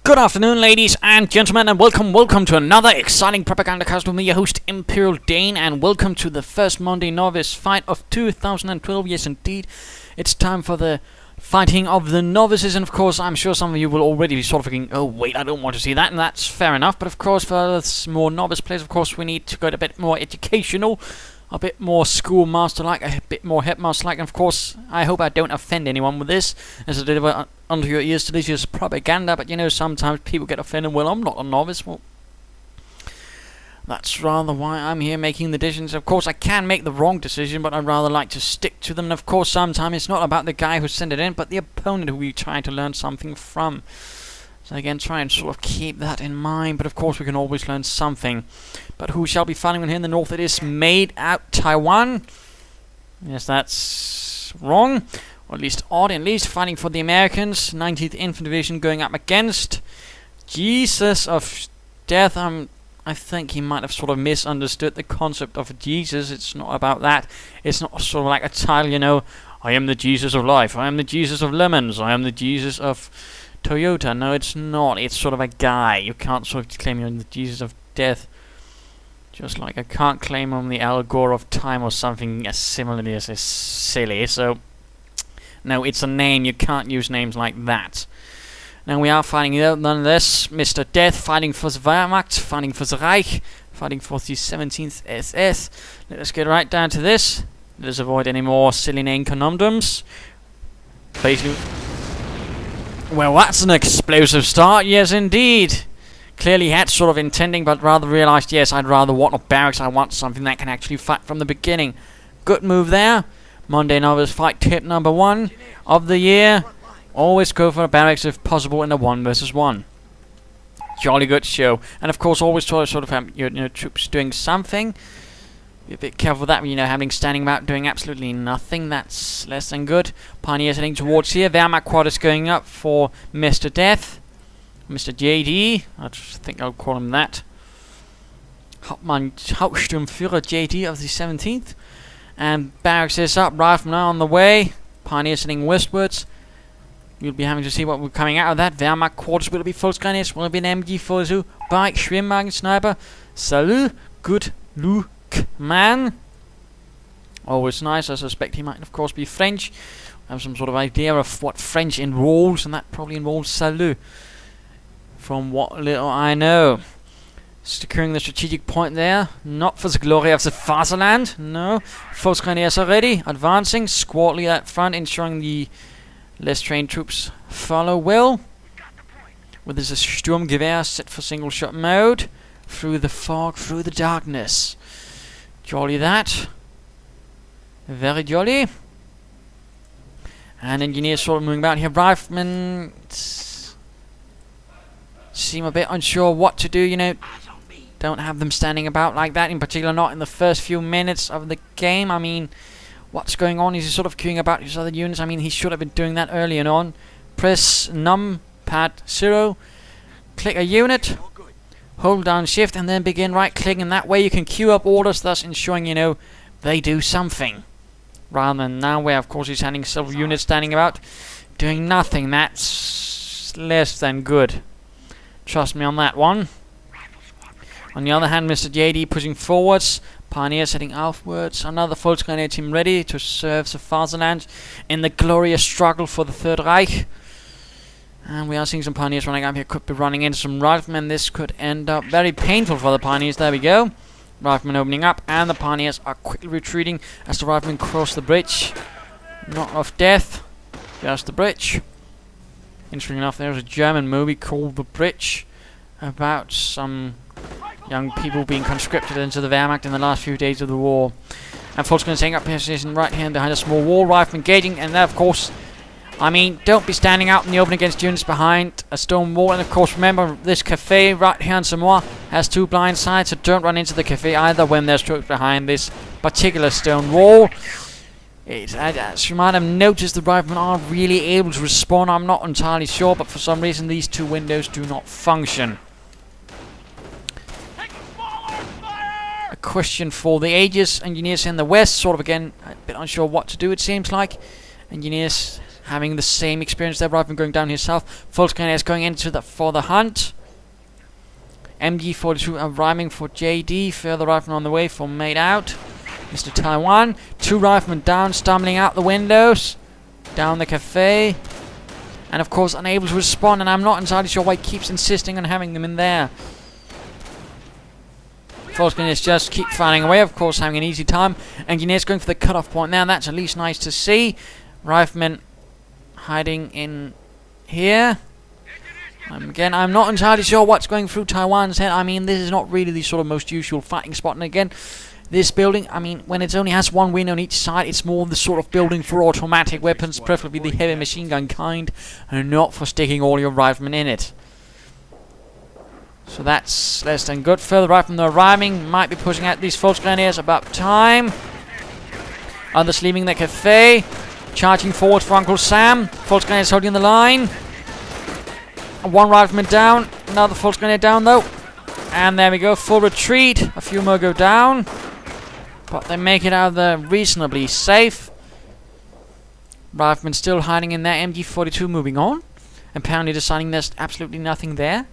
Good afternoon, ladies and gentlemen, and welcome to another exciting Propagandacast with me, your host, Imperial Dane, and welcome to the first Monday Novice fight of 2012. Yes, indeed, it's time for the fighting of the novices, and of course, I'm sure some of you will already be sort of thinking, oh wait, I don't want to see that, and that's fair enough, but of course, for more novice players, of course, we need to go a bit more educational, a bit more schoolmaster-like, a bit more headmaster-like, and of course, I hope I don't offend anyone with this, as I deliver onto your ears delicious propaganda, but you know, sometimes people get offended. Well, I'm not a novice. Well, that's rather why I'm here making the decisions. Of course, I can make the wrong decision, but I'd rather like to stick to them. And of course, sometimes it's not about the guy who sent it in, but the opponent who we try to learn something from. So again, try and sort of keep that in mind, but of course we can always learn something. But who shall be fighting here in the north? It is MadeTaiwan. Yes, that's wrong. Or at least odd, at least fighting for the Americans. 19th Infantry Division going up against JeesusofDeath. I think he might have sort of misunderstood the concept of Jesus. It's not about that. It's not sort of like a title, you know. I am the Jesus of life. I am the Jesus of lemons. I am the Jesus of Toyota. No, it's not. It's sort of a guy. You can't sort of claim you're the Jesus of death. Just like I can't claim I'm the Al Gore of time or something as similarly as silly. So, no, it's a name. You can't use names like that. Now we are fighting nonetheless. Mr. Death fighting for the Wehrmacht, fighting for the Reich, fighting for the 17th SS. Let us get right down to this. Let us avoid any more silly name conundrums. Basically, well, that's an explosive start. Yes, indeed. Clearly he had sort of intending, but rather realised, yes, I'd rather want a barracks. I want something that can actually fight from the beginning. Good move there. Monday Novice fight tip number 1 of the year. Always go for a barracks if possible in a 1 versus 1. Jolly good show. And of course, always try to sort of have your troops doing something. Be a bit careful with that, you know, having standing about doing absolutely nothing. That's less than good. Pioneers heading towards here. Wehrmacht quarters going up for Mr. Death. Mr. JD. I think I'll call him that. Hauptsturmführer JD of the 17th. And barracks is up, riflemen are on the way. Pioneers heading westwards. You'll be having to see what we're coming out of that. Wehrmacht quarters, will it be Volksgrenadiers? Will it be an MG Fozu? Bike, Schwimmwagen, Sniper? Salut, good look, man. Always nice. I suspect he might, of course, be French. I have some sort of idea of what French involves, and that probably involves salut. From what little I know. Securing the strategic point there. Not for the glory of the fatherland. No. Volksgrenadiers are ready. Advancing. Squad leader at front, ensuring the less trained troops follow well. With this Sturmgewehr set for single shot mode. Through the fog, through the darkness. Jolly that. Very jolly. And engineers sort of moving about here. Riflemen seem a bit unsure what to do, you know. Don't have them standing about like that, in particular not in the first few minutes of the game. I mean, what's going on? Is he sort of queuing about his other units? I mean, he should have been doing that early and on. Press numpad 0, click a unit, hold down shift, and then begin right clicking, and that way you can queue up orders, thus ensuring, you know, they do something. Rather than now where, of course, he's having several units standing about doing nothing. That's less than good. Trust me on that one. On the other hand, Mr. JD pushing forwards. Pioneers heading outwards. Another Volksgrenadier team ready to serve the fatherland in the glorious struggle for the Third Reich. And we are seeing some Pioneers running up here. Could be running into some Riflemen. This could end up very painful for the Pioneers. There we go. Riflemen opening up. And the Pioneers are quickly retreating as the Riflemen cross the bridge. Not of death. Just the bridge. Interesting enough, there's a German movie called The Bridge. About some young people being conscripted into the Wehrmacht in the last few days of the war. And Volksgrenadiers taking up position right here behind a small wall, rifle engaging, and there, of course, I mean, don't be standing out in the open against units behind a stone wall. And of course, remember, this cafe right here in Semois has 2 blind sides, so don't run into the cafe either when there's troops behind this particular stone wall. As you might have noticed, the riflemen are really able to respawn. I'm not entirely sure, but for some reason these 2 windows do not function. A question for the ages. Engineers in the west, sort of again, a bit unsure what to do, it seems like. Engineers having the same experience there. Rifleman going down here south. Volksgrenadiers going into for the hunt. MG42 arriving for JD. Further riflemen on the way for Made Out. Mr. Taiwan. 2 riflemen down, stumbling out the windows. Down the cafe. And of course unable to respond, and I'm not entirely sure why he keeps insisting on having them in there. Volksgrenadiers just keep firing away, of course having an easy time. Engineers going for the cutoff point now, that's at least nice to see. Riflemen hiding in here. Again, I'm not entirely sure what's going through Taiwan's head. I mean, this is not really the sort of most usual fighting spot. And again, this building, I mean, when it only has one window on each side, it's more the sort of building for automatic weapons, preferably the heavy machine gun kind, and not for sticking all your riflemen in it. So that's less than good. Further riflemen arriving, might be pushing out these Volksgrenadiers about time. Others leaving the cafe, charging forward for Uncle Sam. Volksgrenadiers holding the line. One rifleman down, another Volksgrenadier down though. And there we go, full retreat. A few more go down, but they make it out of there reasonably safe. Riflemen still hiding in their MG42, moving on. Apparently deciding there's absolutely nothing there.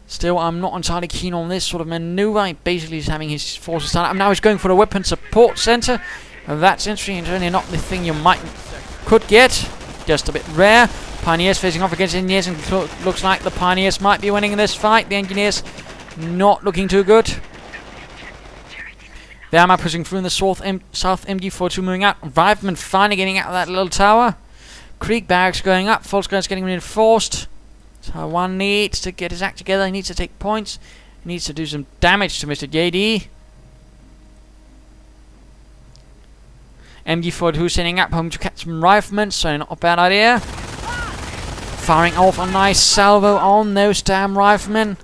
Still, I'm not entirely keen on this sort of maneuver. He basically is having his forces stand up. Now he's going for the weapon support center. That's interesting. It's only not the thing you could get. Just a bit rare. Pioneers facing off against engineers, and looks like the Pioneers might be winning in this fight. The engineers not looking too good. Wehrmacht pushing through in the south MG42 moving out. Riflemen finally getting out of that little tower. Krieg barracks going up. Volksgrenadiers getting reinforced. Taiwan needs to get his act together. He needs to take points. He needs to do some damage to Mr. JD. MG42 sending up home to catch some riflemen, so not a bad idea. Firing off a nice salvo on those damn riflemen.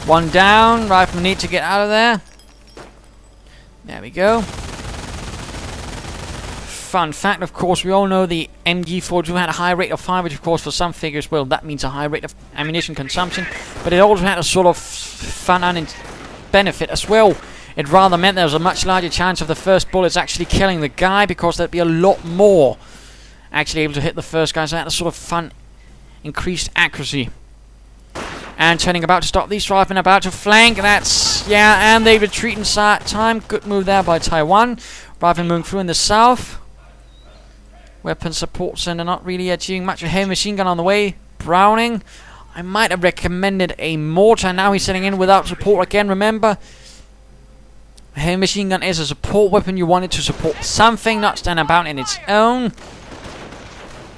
One down. Riflemen need to get out of there. There we go. Fun fact, of course, we all know the MG42 had a high rate of fire, which of course for some figures, well, that means a high rate of ammunition consumption, but it also had a sort of fun benefit as well. It rather meant there was a much larger chance of the first bullets actually killing the guy, because there'd be a lot more actually able to hit the first guy, so that had a sort of fun increased accuracy. And turning about to stop these riflemen about to flank. That's, yeah, and they retreat in time. Good move there by Taiwan. Riflemen moving through in the south. Weapon support center not really achieving much. A heavy machine gun on the way. Browning. I might have recommended a mortar. Now he's setting in without support again. Remember, a heavy machine gun is a support weapon. You want it to support something, not stand about in its own.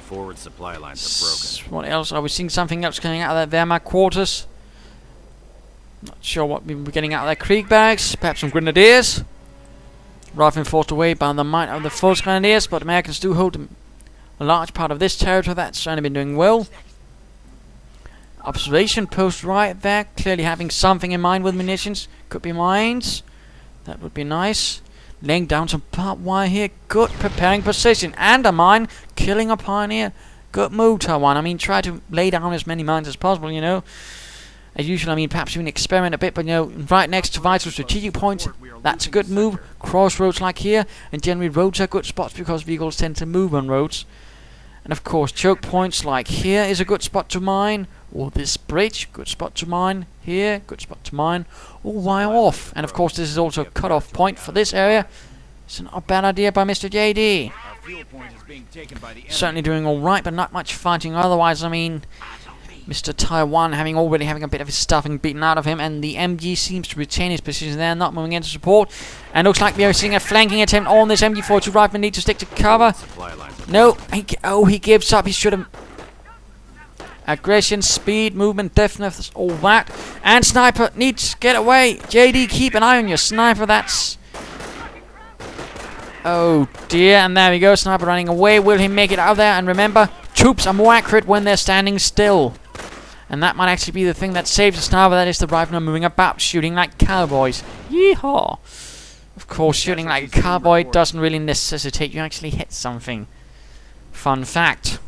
Forward supply lines are broken. What else? Are we seeing something else coming out of their Wehrmacht quarters? Not sure what we're getting out of their Krieg barracks. Perhaps some grenadiers. Riflemen forced away by the might of the Volksgrenadiers, but Americans do hold a large part of this territory. That's certainly been doing well. Observation post right there, clearly having something in mind with munitions. Could be mines. That would be nice. Laying down some barbed wire here. Good preparing position. And a mine. Killing a Pioneer. Good move, Taiwan. I mean, try to lay down as many mines as possible, you know. As usual, I mean, perhaps even experiment a bit, but, you know, right next to vital strategic points, that's a good move. Crossroads like here, and generally roads are good spots because vehicles tend to move on roads. And of course, choke points like here is a good spot to mine. Or this bridge, good spot to mine. Here, good spot to mine. Or wire off. And of course, this is also a cut-off point for this area. It's not a bad idea by Mr. JD. Certainly doing alright, but not much fighting otherwise. I mean, Mr. Taiwan already having a bit of his stuffing beaten out of him, and the MG seems to retain his position there, not moving into support. And looks like we are seeing a flanking attempt on this MG42 rifleman. Need to stick to cover. No, he gives up. He should have. Aggression, speed, movement, deftness, all that. And sniper needs to get away. JD, keep an eye on your sniper. That's. Oh dear, and there we go. Sniper running away. Will he make it out of there? And remember, troops are more accurate when they're standing still. And that might actually be the thing that saves the sniper. That is the rifleman moving about, shooting like cowboys. Yeehaw! Of course, shooting like a cowboy doesn't really necessitate you actually hit something. Fun fact.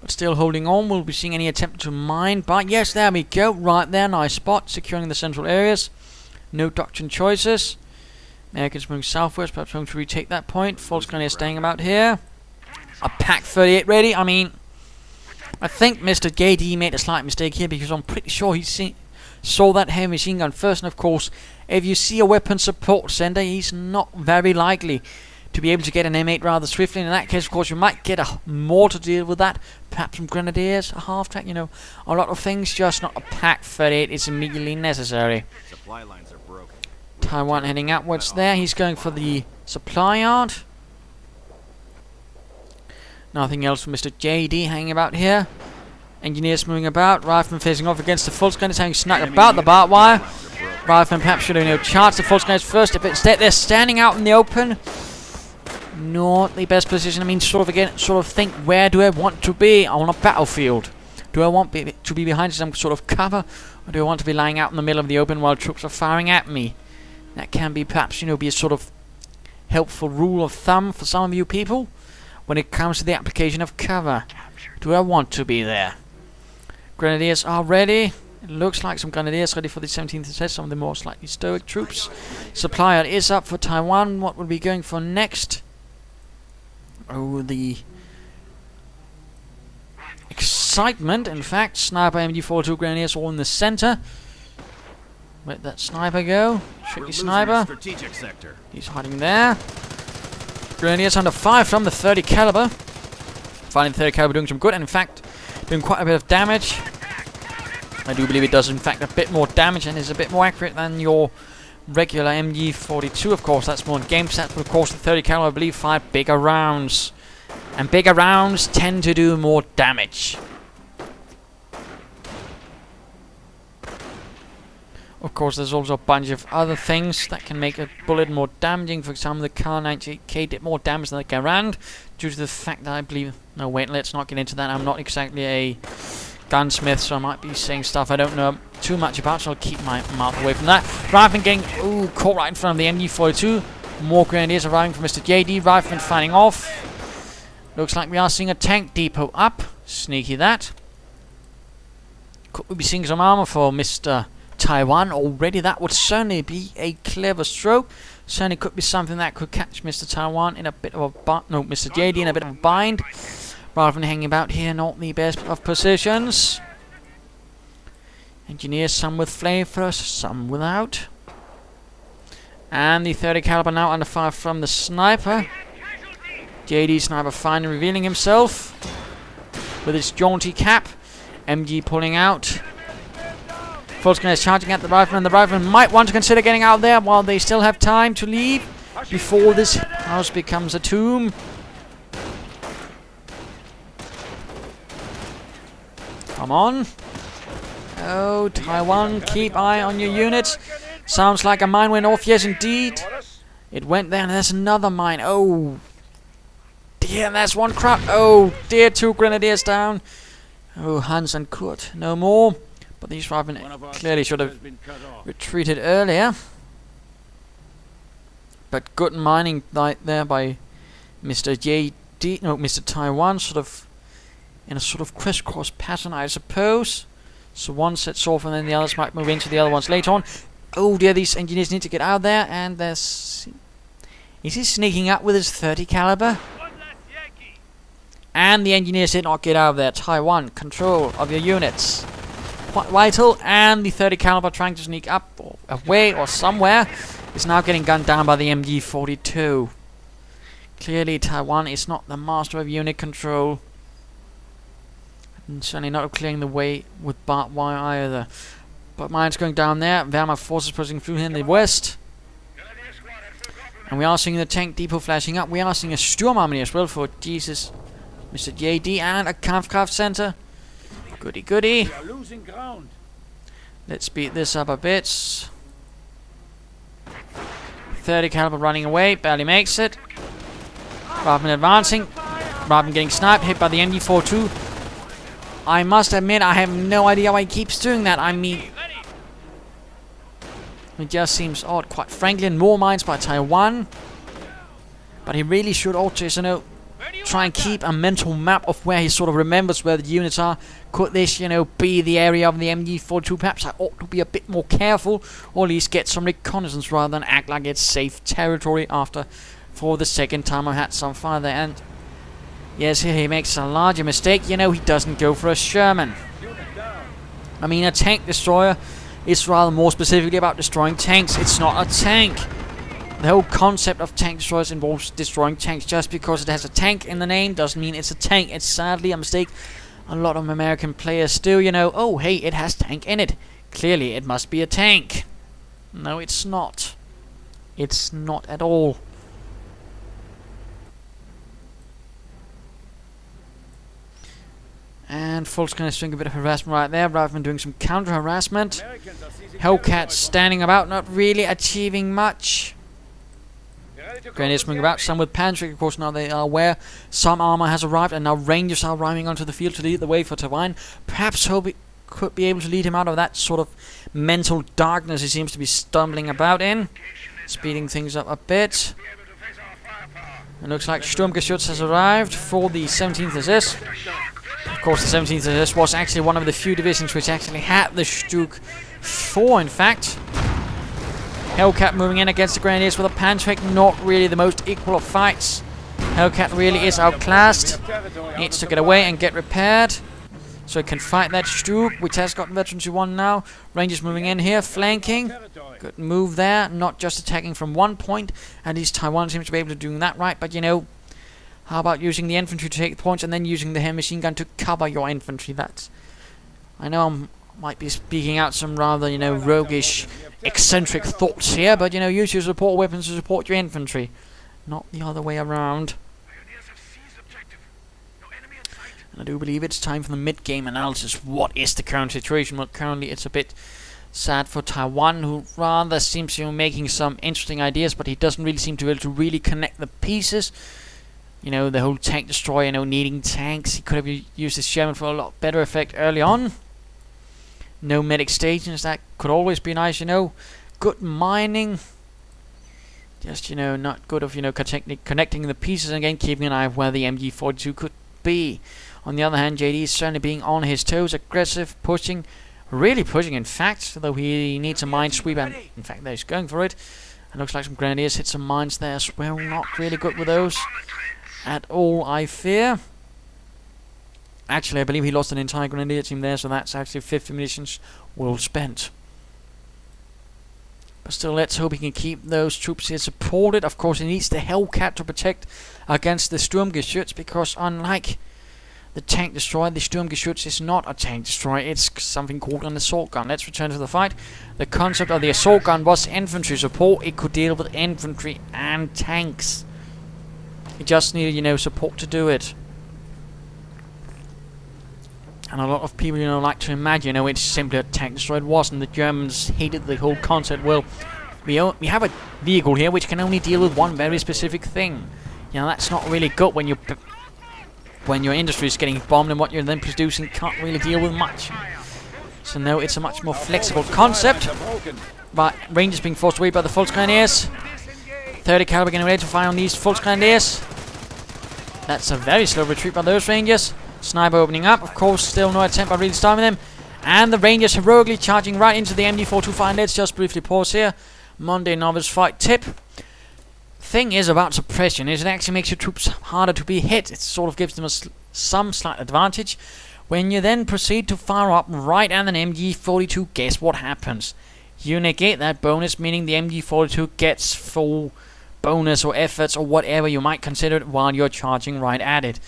But still holding on. We'll be seeing any attempt to mine. But yes, there we go. Right there. Nice spot. Securing the central areas. No doctrine choices. Americans moving southwest, perhaps trying to retake that point. False grenadiers staying about here. A Pack 38 ready. I mean, I think Mr. JD made a slight mistake here because I'm pretty sure he saw that heavy machine gun first. And of course, if you see a weapon support center, he's not very likely to be able to get an M8 rather swiftly. In that case, of course, you might get a mortar to deal with that. Perhaps some grenadiers, a half-track, you know, a lot of things. Just not a Pack 38 is immediately necessary. Supply lines are broken. Taiwan heading outwards there. He's going for the supply yard. Nothing else from Mr. JD hanging about here. Engineers moving about. Rifleman facing off against the full gunners, having snuck about the barbed wire. Rifleman perhaps should have no chance. The full gunners first, but instead they're standing out in the open. Not the best position. I mean, sort of think, where do I want to be on a battlefield? Do I want to be behind some sort of cover, or do I want to be lying out in the middle of the open while troops are firing at me? That can be perhaps, you know, be a sort of helpful rule of thumb for some of you people when it comes to the application of cover. Do I want to be there? Grenadiers are ready. It looks like some grenadiers ready for the 17th test, some of the more slightly stoic troops. Supply yard is up for Taiwan. What will be going for next? Oh, the excitement, in fact. Sniper MG42 grenadiers all in the center. Where'd that sniper go? Tricky sniper. Strategic sector. He's hiding there. Grenadiers under fire from the 30 caliber. Finding the 30 caliber doing some good, and in fact, doing quite a bit of damage. I do believe it does, in fact, a bit more damage and is a bit more accurate than your regular MG42. Of course, that's more in game stats, but of course, the 30 caliber, I believe, fire bigger rounds. And bigger rounds tend to do more damage. Of course, there's also a bunch of other things that can make a bullet more damaging. For example, the Kar 98K did more damage than the Garand, due to the fact that I believe... No, wait, let's not get into that. I'm not exactly a gunsmith, so I might be saying stuff I don't know too much about, so I'll keep my mouth away from that. Rifleman getting... Ooh, caught right in front of the MG42. More grenadiers arriving from Mr. JD. Rifleman fighting off. Looks like we are seeing a tank depot up. Sneaky that. Could we be seeing some armor for Mr. Taiwan already? That would certainly be a clever stroke. Certainly could be something that could catch Mr. Taiwan in a bit of a Mr. JD in a bit of a bind. Rather than hanging about here, not the best of positions. Engineers, some with flamethrowers, some without. And the 30 caliber now under fire from the sniper. JD sniper finally revealing himself with his jaunty cap. MG pulling out. Volkswagen is charging at the rifleman. The rifleman might want to consider getting out there while they still have time to leave before this house becomes a tomb. Come on. Oh, Taiwan, keep eye on your units. Sounds like a mine went off. Yes, indeed. It went there, and there's another mine. Oh, dear, there's one crowd. Oh, dear, 2 grenadiers down. Oh, Hans and Kurt, no more. But these riflemen clearly should have retreated earlier. But good mining right there by Mr. JD, no, Mr. Taiwan, sort of in a sort of crisscross pattern, I suppose. So one sets off, and then the others might move into the other ones later on. Oh dear, these engineers need to get out there, and there's... Is he sneaking up with his 30 caliber? And the engineers did not get out of there. Taiwan, control of your units. Quite vital, and the 30 caliber trying to sneak up or away or somewhere is now getting gunned down by the MG42. Clearly, Taiwan is not the master of unit control, and certainly not of clearing the way with barbed wire either. But mines going down there. Wehrmacht forces pushing through here in the west, and we are seeing the tank depot flashing up. We are seeing a Sturmarmy as well for Jesus, Mr. JD, and a Kampfkraft center. Goody goody. Let's speed this up a bit. 30 caliber running away, barely makes it. Rifleman advancing. Rifleman getting sniped, hit by the MG42. I must admit, I have no idea why he keeps doing that. I mean, it just seems odd, quite frankly. And more mines by Taiwan. But he really should also, you know, try and keep a mental map of where he sort of remembers where the units are. Could this, be the area of the MG42? Perhaps I ought to be a bit more careful, or at least get some reconnaissance rather than act like it's safe territory for the second time I've had some fire there. And yes, here he makes a larger mistake. He doesn't go for a Sherman. I mean, a tank destroyer is rather more specifically about destroying tanks. It's not a tank. The whole concept of tank destroyers involves destroying tanks. Just because it has a tank in the name doesn't mean it's a tank. It's sadly a mistake a lot of American players do. Oh, hey, it has tank in it. Clearly, it must be a tank. No, it's not. It's not at all. And Fult's going to swing a bit of harassment right there, rather than doing some counter-harassment. Hellcat standing about, not really achieving much. Grenadiers moving about, some with Patrick, of course. Now they are aware some armor has arrived, and now Rangers are arriving onto the field to lead the way for Taiwan. Perhaps Hobie could be able to lead him out of that sort of mental darkness he seems to be stumbling about in, speeding things up a bit. It looks like Sturmgeschütz has arrived for the 17th SS. Of course, the 17th SS was actually one of the few divisions which actually had the Stuk 4, in fact. Hellcat moving in against the Grenadiers with a Pantrick, not really the most equal of fights. Hellcat really is outclassed. Needs to get away and get repaired, so he can fight that Stuk, which has got veterancy 1 now. Rangers moving in here, flanking. Good move there, not just attacking from one point. At least Taiwan seems to be able to do that right, but how about using the infantry to take the points and then using the heavy machine gun to cover your infantry? I know I might be speaking out some rather, roguish, eccentric thoughts here, but, use your support weapons to support your infantry, not the other way around. And I do believe it's time for the mid-game analysis. What is the current situation? Well, currently it's a bit sad for Taiwan, who rather seems to be making some interesting ideas, but he doesn't really seem to be able to really connect the pieces. The whole tank destroyer, needing tanks. He could have used his Sherman for a lot better effect early on. No medic stations, that could always be nice, Good mining. Just, not good of, connecting the pieces and again keeping an eye on where the MG42 could be. On the other hand, JD is certainly being on his toes, aggressive, pushing, really pushing, in fact, though he needs a mine sweep, and in fact, he's going for it. It looks like some Grenadiers hit some mines there as well. Not really good with those at all, I fear. Actually, I believe he lost an entire Grenadier team there, so that's actually 50 munitions well spent. But still, let's hope he can keep those troops here supported. Of course, he needs the Hellcat to protect against the Sturmgeschütz, because unlike the tank destroyer, the Sturmgeschütz is not a tank destroyer. It's something called an assault gun. Let's return to the fight. The concept of the assault gun was infantry support. It could deal with infantry and tanks. It just needed, support to do it. And a lot of people, like to imagine, it's simply a tank destroyer. It wasn't. The Germans hated the whole concept. Well, we have a vehicle here which can only deal with one very specific thing. That's not really good when your industry is getting bombed and what you're then producing can't really deal with much. So no, it's a much more flexible concept. But Rangers being forced away by the Volksgrenadiers. 30 caliber getting ready to fire on these Volksgrenadiers. That's a very slow retreat by those Rangers. Sniper opening up, of course, still no attempt by really starving them. And the Rangers heroically charging right into the MG425. Let's just briefly pause here. Monday Novice fight tip. Thing is about suppression is it actually makes your troops harder to be hit. It sort of gives them some slight advantage. When you then proceed to fire up right at an MG42, guess what happens? You negate that bonus, meaning the MG42 gets full bonus or efforts or whatever you might consider it while you're charging right at it.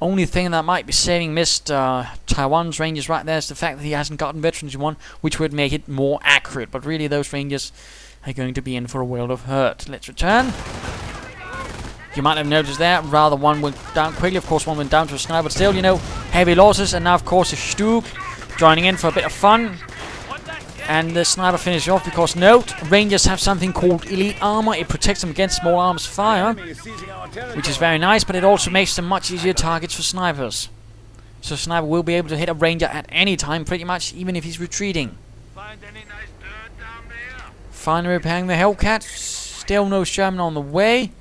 Only thing that might be saving Mr. Taiwan's Rangers right there is the fact that he hasn't gotten veterans one, which would make it more accurate. But really, those Rangers are going to be in for a world of hurt. Let's return. You might have noticed there, rather one went down quickly. Of course, one went down to a sniper, but still, heavy losses. And now, of course, a Stuk joining in for a bit of fun. And the sniper finished off because, note, Rangers have something called elite armor. It protects them against small arms fire, which is very nice, but it also makes them much easier targets for snipers. So sniper will be able to hit a Ranger at any time, pretty much, even if he's retreating. Finally repairing the Hellcat. Still no Sherman on the way.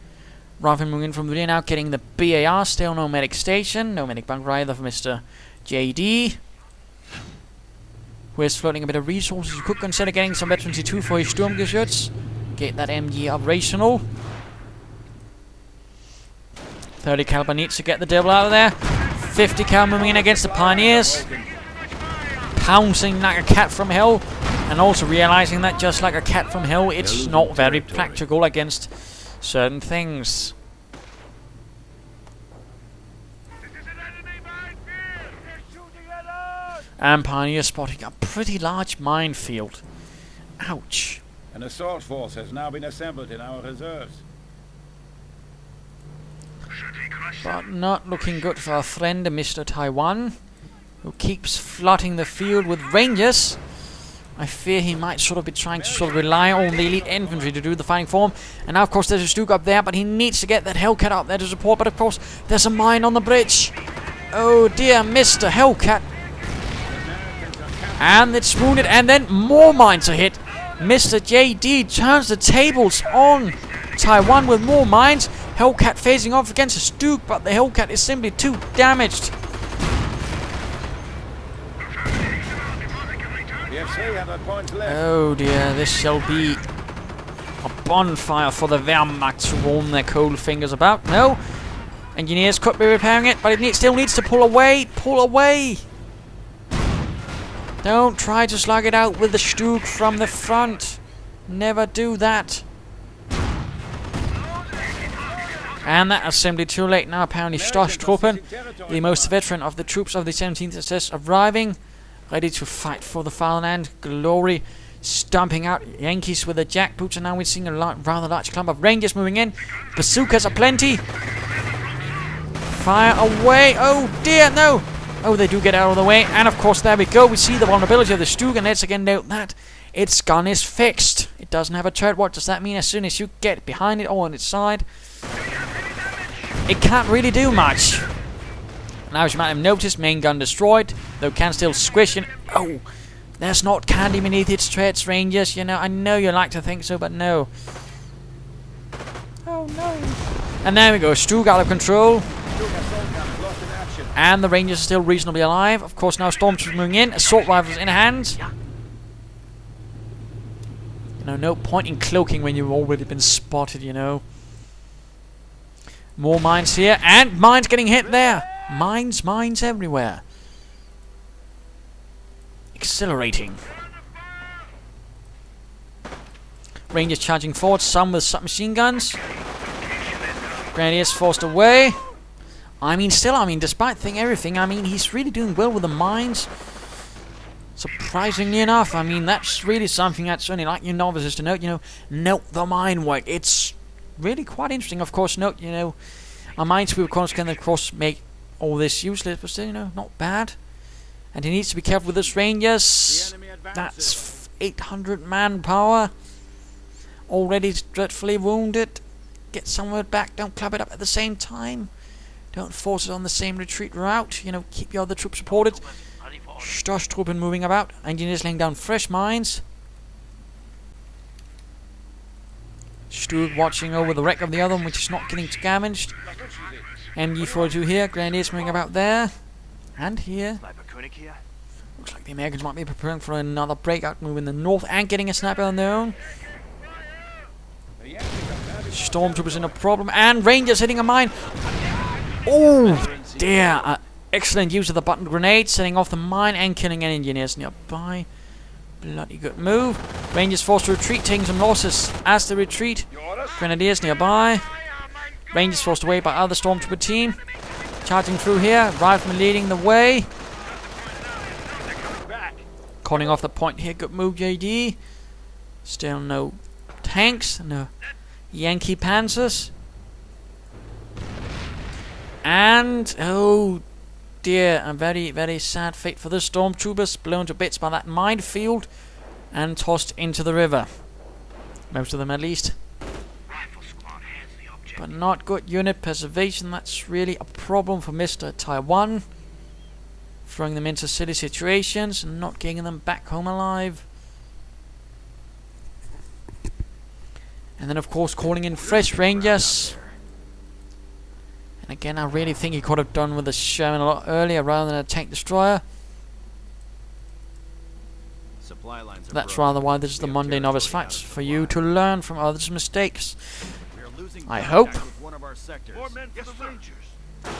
Rifleman moving in from the rear now, getting the BAR. Still no medic station. No medic bunker either for Mr. JD. Who is floating a bit of resources. You could consider getting some veteran C2 for his Sturmgeschütz. Get that MG operational. 30 caliber needs to get the devil out of there. 50 cal moving in against the Pioneers. Pouncing like a cat from hell. And also realizing that just like a cat from hell, it's not very practical against certain things. And Pioneer spotting a pretty large minefield. Ouch. An assault force has now been assembled in our reserves. But not looking good for our friend Mr. Taiwan, who keeps flooding the field with Rangers. I fear he might sort of be trying to sort of rely on the elite infantry to do the fighting for him. And now of course there's a Stuke up there, but he needs to get that Hellcat up there to support. But of course there's a mine on the bridge. Oh dear, Mr. Hellcat. And it's wounded, and then more mines are hit. Mr. JD turns the tables on Taiwan with more mines. Hellcat facing off against a Stuke, but the Hellcat is simply too damaged. We have 300 points left. Oh dear, this shall be a bonfire for the Wehrmacht to warm their cold fingers about. No, engineers could be repairing it, but it still needs to pull away. Pull away! Don't try to slug it out with the Stuke from the front. Never do that. And that is simply too late now. Apparently Storchtruppen, the most veteran of the troops of the 17th SS, arriving, ready to fight for the fatherland. Glory, stomping out Yankees with the jackboots, and now we're seeing a rather large clump of Rangers moving in. Bazookas aplenty. Fire away. Oh dear, no. Oh, they do get out of the way, and of course there we go. We see the vulnerability of the Stuke, and let's again note that its gun is fixed. It doesn't have a turret. What does that mean? As soon as you get behind it or on its side, it can't really do much. Now, as you might have noticed, main gun destroyed, though can still squish. And oh, there's not candy beneath its treads, Rangers. You know, I know you like to think so, but no. Oh no! And there we go, Stuke out of control. And the Rangers are still reasonably alive. Of course, now Stormtroopers moving in. Assault rifles in hand. You know, no point in cloaking when you've already been spotted, you know. More mines here. And mines getting hit there. Mines everywhere. Accelerating. Rangers charging forward. Some with submachine guns. Grenadiers forced away. I mean, despite everything, I mean, he's really doing well with the mines. Surprisingly enough, I mean, that's really something that's certainly like you novices to note, you know, note the mine work. It's really quite interesting, of course, note, you know, our minesweeper of course can, of course, make all this useless, but still, you know, not bad. And he needs to be careful with this Rangers. That's 800 manpower. Already dreadfully wounded. Get somewhere back, don't club it up at the same time. Don't force it on the same retreat route. You know, keep your other troops supported. Storchtruppen moving about. Engineers laying down fresh mines. Stuke watching over the wreck of the other one, which is not getting damaged. MG42 here. Grenadiers moving about there. And here. Looks like the Americans might be preparing for another breakout move in the north and getting a sniper on their own. Stormtroopers in a problem. And Rangers hitting a mine. Oh dear, excellent use of the button grenade, setting off the mine and killing any engineers nearby. Bloody good move. Rangers forced to retreat, taking some losses as they retreat. Grenadiers nearby. Rangers forced away by other Stormtrooper team. Charging through here, Riflemen leading the way. Calling off the point here, good move JD. Still no tanks, no Yankee Panzers. And, oh dear, a very, very sad fate for the Stormtroopers, blown to bits by that minefield and tossed into the river. Most of them at least. But not good unit preservation, that's really a problem for Mr. Taiwan. Throwing them into silly situations and not getting them back home alive. And then of course calling in fresh Rangers. And again, I really think he could have done with the Sherman a lot earlier rather than a tank destroyer. Supply lines are That's broken. rather why this is the We have Monday Novice territory out Fights, of for you to learn from others' mistakes. We are losing I contact hope. with one of our sectors. More men for the Rangers. Cut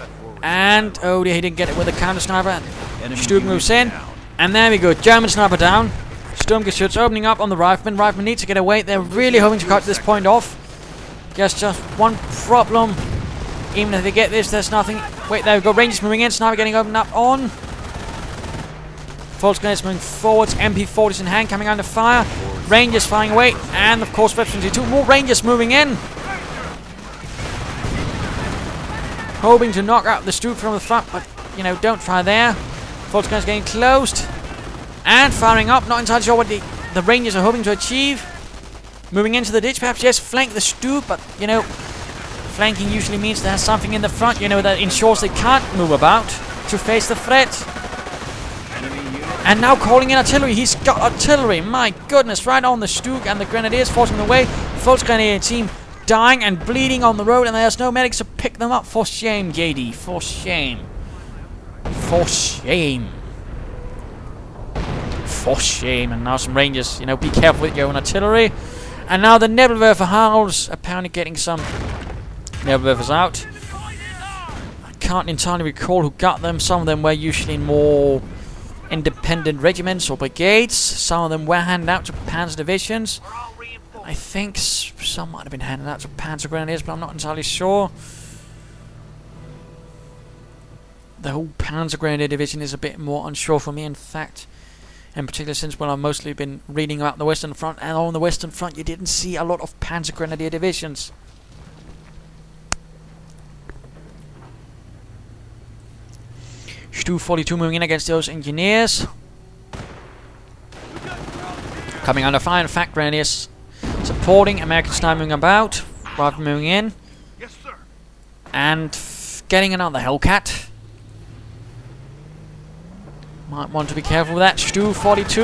forward And, supply line. oh dear, he didn't get it with a counter sniper. Enemy Stuck unit moves in. down. And there we go, German sniper down. Sturmgeschütz opening up on the riflemen. Riflemen need to get away. They're really hoping to cut this point off. Just one problem. Even if they get this, there's nothing. Wait, there we go. Rangers moving in. Sniper getting opened up on. False grenades moving forwards. MP40s in hand, coming under fire. Rangers firing away. And of course, veterans 2. More Rangers moving in. Hoping to knock out the Stoop from the front, but, you know, don't try there. False grenades getting closed. And firing up. Not entirely sure what the Rangers are hoping to achieve. Moving into the ditch, perhaps. Yes, flank the Stoop, but, you know, flanking usually means there's something in the front, you know, that ensures they can't move about to face the threat. And now calling in artillery. He's got artillery. My goodness, right on the Stoop and the Grenadiers forcing the way. False Grenadier team dying and bleeding on the road, and there's no medics to pick them up. For shame, JD. For shame. For shame. For shame. And now some Rangers, you know, be careful with your own artillery. And now the Nebelwerfer Harolds apparently getting some Nebelwerfers out. I can't entirely recall who got them. Some of them were usually more independent regiments or brigades. Some of them were handed out to Panzer divisions. I think some might have been handed out to Panzer Grenadiers, but I'm not entirely sure. The whole Panzer Grenadier division is a bit more unsure for me, in fact. In particular, since I've mostly been reading about the Western Front, and on the Western Front you didn't see a lot of Panzer Grenadier divisions. Stu 42 moving in against those engineers. Coming under fire, in fact, Grenadiers supporting, American sniper moving about, Rifle moving in. Yes, sir. And getting another Hellcat. Might want to be careful with that. Stu 42.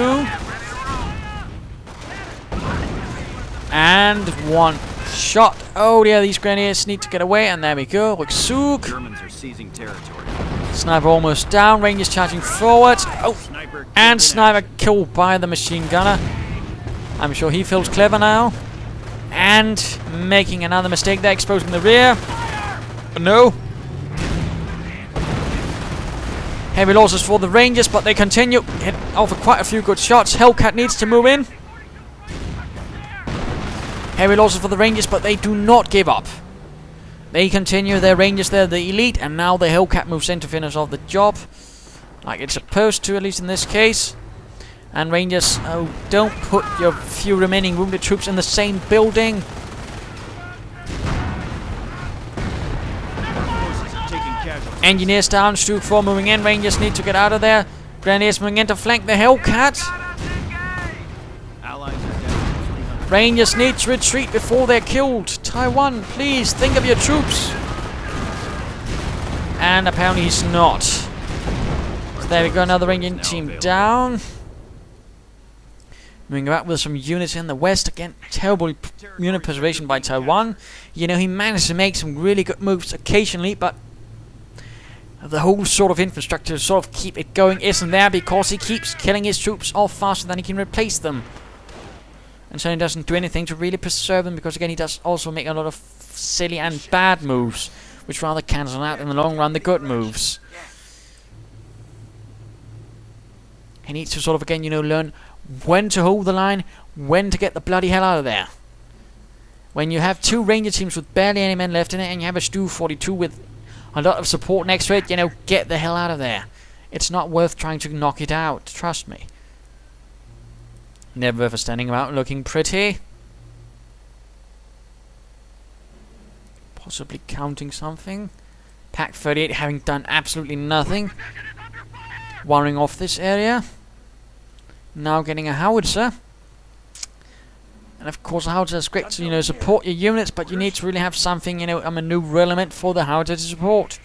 And one shot. Oh dear, these Grenadiers need to get away, and there we go. Rückzug. Germans are seizing territory. Sniper almost down. Rangers charging forward. Oh, Sniper and killed in sniper killed by the machine gunner. I'm sure he feels clever now. And making another mistake there, exposing the rear. No. Heavy losses for the Rangers, but they continue. Hit off with quite a few good shots. Hellcat needs to move in. Heavy losses for the Rangers, but they do not give up. They continue. Their Rangers, they're the elite, and now the Hellcat moves in to finish off the job. Like it's supposed to, at least in this case. And Rangers, oh, don't put your few remaining wounded troops in the same building. Forces are taking casualties. Engineers down, Stuke 4 moving in. Rangers need to get out of there. Grenadiers moving in to flank the Hellcat. Allies are down to 300. Rangers need to retreat before they're killed. Taiwan, please think of your troops. And apparently he's not. So there we go, another Rangers team down. Moving about with some units in the west. Again, terrible unit preservation by Taiwan. You know, he managed to make some really good moves occasionally, but the whole sort of infrastructure to sort of keep it going isn't there because he keeps killing his troops off faster than he can replace them. And so he doesn't do anything to really preserve them because, again, he does also make a lot of silly and bad moves, which rather cancel out in the long run the good moves. He needs to sort of, again, you know, learn when to hold the line, when to get the bloody hell out of there. When you have two Ranger teams with barely any men left in it, and you have a Stu 42 with a lot of support next to it, you know, get the hell out of there. It's not worth trying to knock it out, trust me. Never ever standing about looking pretty. Possibly counting something. Pack 38 having done absolutely nothing. Wiring off this area. Now getting a howitzer. And of course a howitzer is great to, you know, support your units, but you need to really have something, you know, a maneuver element for the howitzer to support.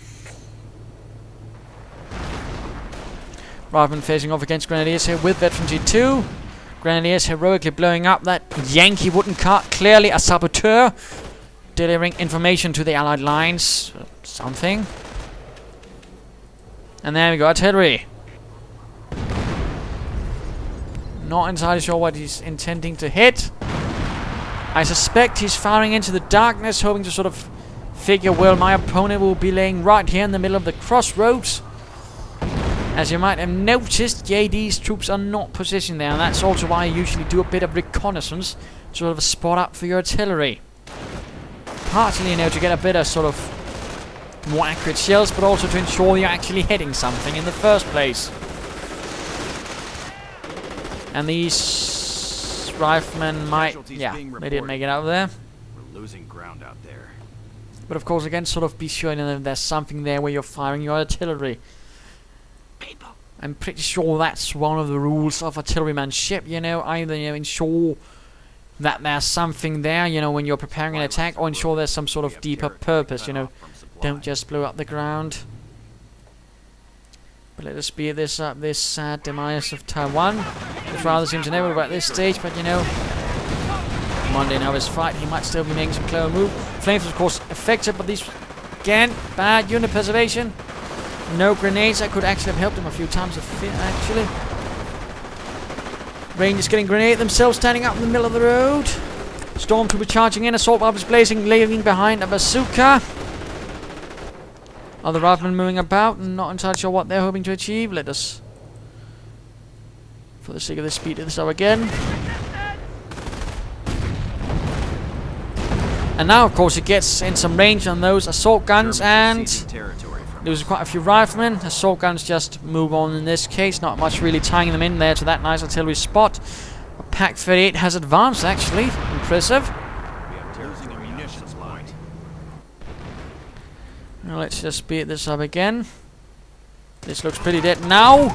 Riflemen facing off against Grenadiers here with Veteran G2. Grenadiers heroically blowing up that Yankee wooden cart, clearly a saboteur. delivering information to the Allied lines. Something. And there we go, artillery. Not entirely sure what he's intending to hit. I suspect he's firing into the darkness, hoping to sort of figure, well, my opponent will be laying right here in the middle of the crossroads. As you might have noticed, JD's troops are not positioned there, and that's also why you usually do a bit of reconnaissance, sort of a spot up for your artillery. Partly, you know, to get a bit of sort of more accurate shells, but also to ensure you're actually hitting something in the first place. And these riflemen might, yeah, they didn't make it out there. We're losing ground out there. But of course, again, sort of be sure that there's something there where you're firing your artillery. I'm pretty sure that's one of the rules of artillerymanship, you know, either, you know, ensure that there's something there, you know, when you're preparing an attack, or ensure there's some sort of deeper purpose, you know. Don't just blow up the ground. But let us speed this up, this sad demise of Taiwan, which rather seems inevitable at this stage, but you know, Monday now his fight, he might still be making some clever move. Flames, of course, effective, but these, again, bad unit preservation. No grenades. That could actually have helped him a few times, actually. Rangers getting grenaded themselves, standing up in the middle of the road. Stormtrooper charging in, assault rifles blazing, leaving behind a bazooka. Other riflemen moving about, not entirely sure what they're hoping to achieve. Let us, for the sake of the speed, do this up again. And now, of course, it gets in some range on those assault guns, and there's quite a few riflemen. Assault guns just move on in this case, not much really tying them in there to that nice artillery spot. A Pack 38 has advanced, actually. Impressive. Now let's just speed this up again. This looks pretty dead now.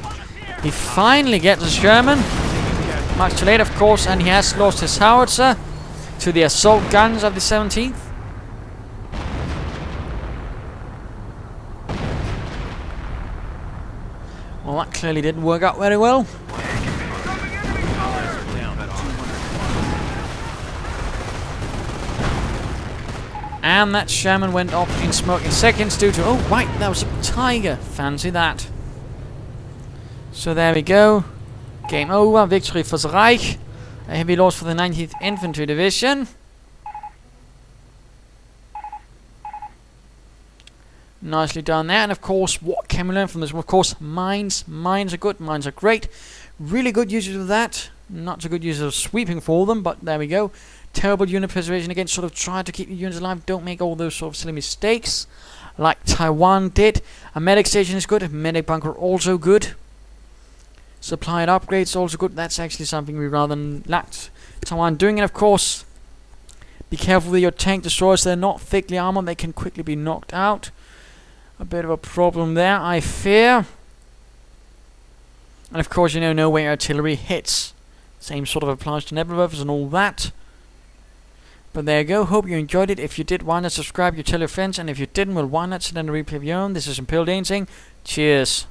He finally gets a Sherman. Much too late, of course, and he has lost his howitzer to the assault guns of the 17th. Well, that clearly didn't work out very well. And that Sherman went off in smoke in seconds due to... Oh, right, that was a Tiger. Fancy that. So there we go. Game over. Victory for the Reich. A heavy loss for the 19th Infantry Division. Nicely done there. And of course, what can we learn from this? Well, of course, mines. Mines are good. Mines are great. Really good usage of that. Not so good use of sweeping for them, but there we go. Terrible unit preservation again. Sort of try to keep your units alive. Don't make all those sort of silly mistakes like Taiwan did. A medic station is good. A medic bunker also good. Supply and upgrades also good. That's actually something we rather lacked Taiwan doing. And of course, be careful with your tank destroyers. They're not thickly armored. They can quickly be knocked out. A bit of a problem there, I fear. And of course, you know where artillery hits. Same sort of applies to Nebelwerfers and all that. But there you go. Hope you enjoyed it. If you did, why not subscribe? You tell your friends. And if you didn't, well, why not send in a replay of your own? This is Imperial Dancing. Cheers.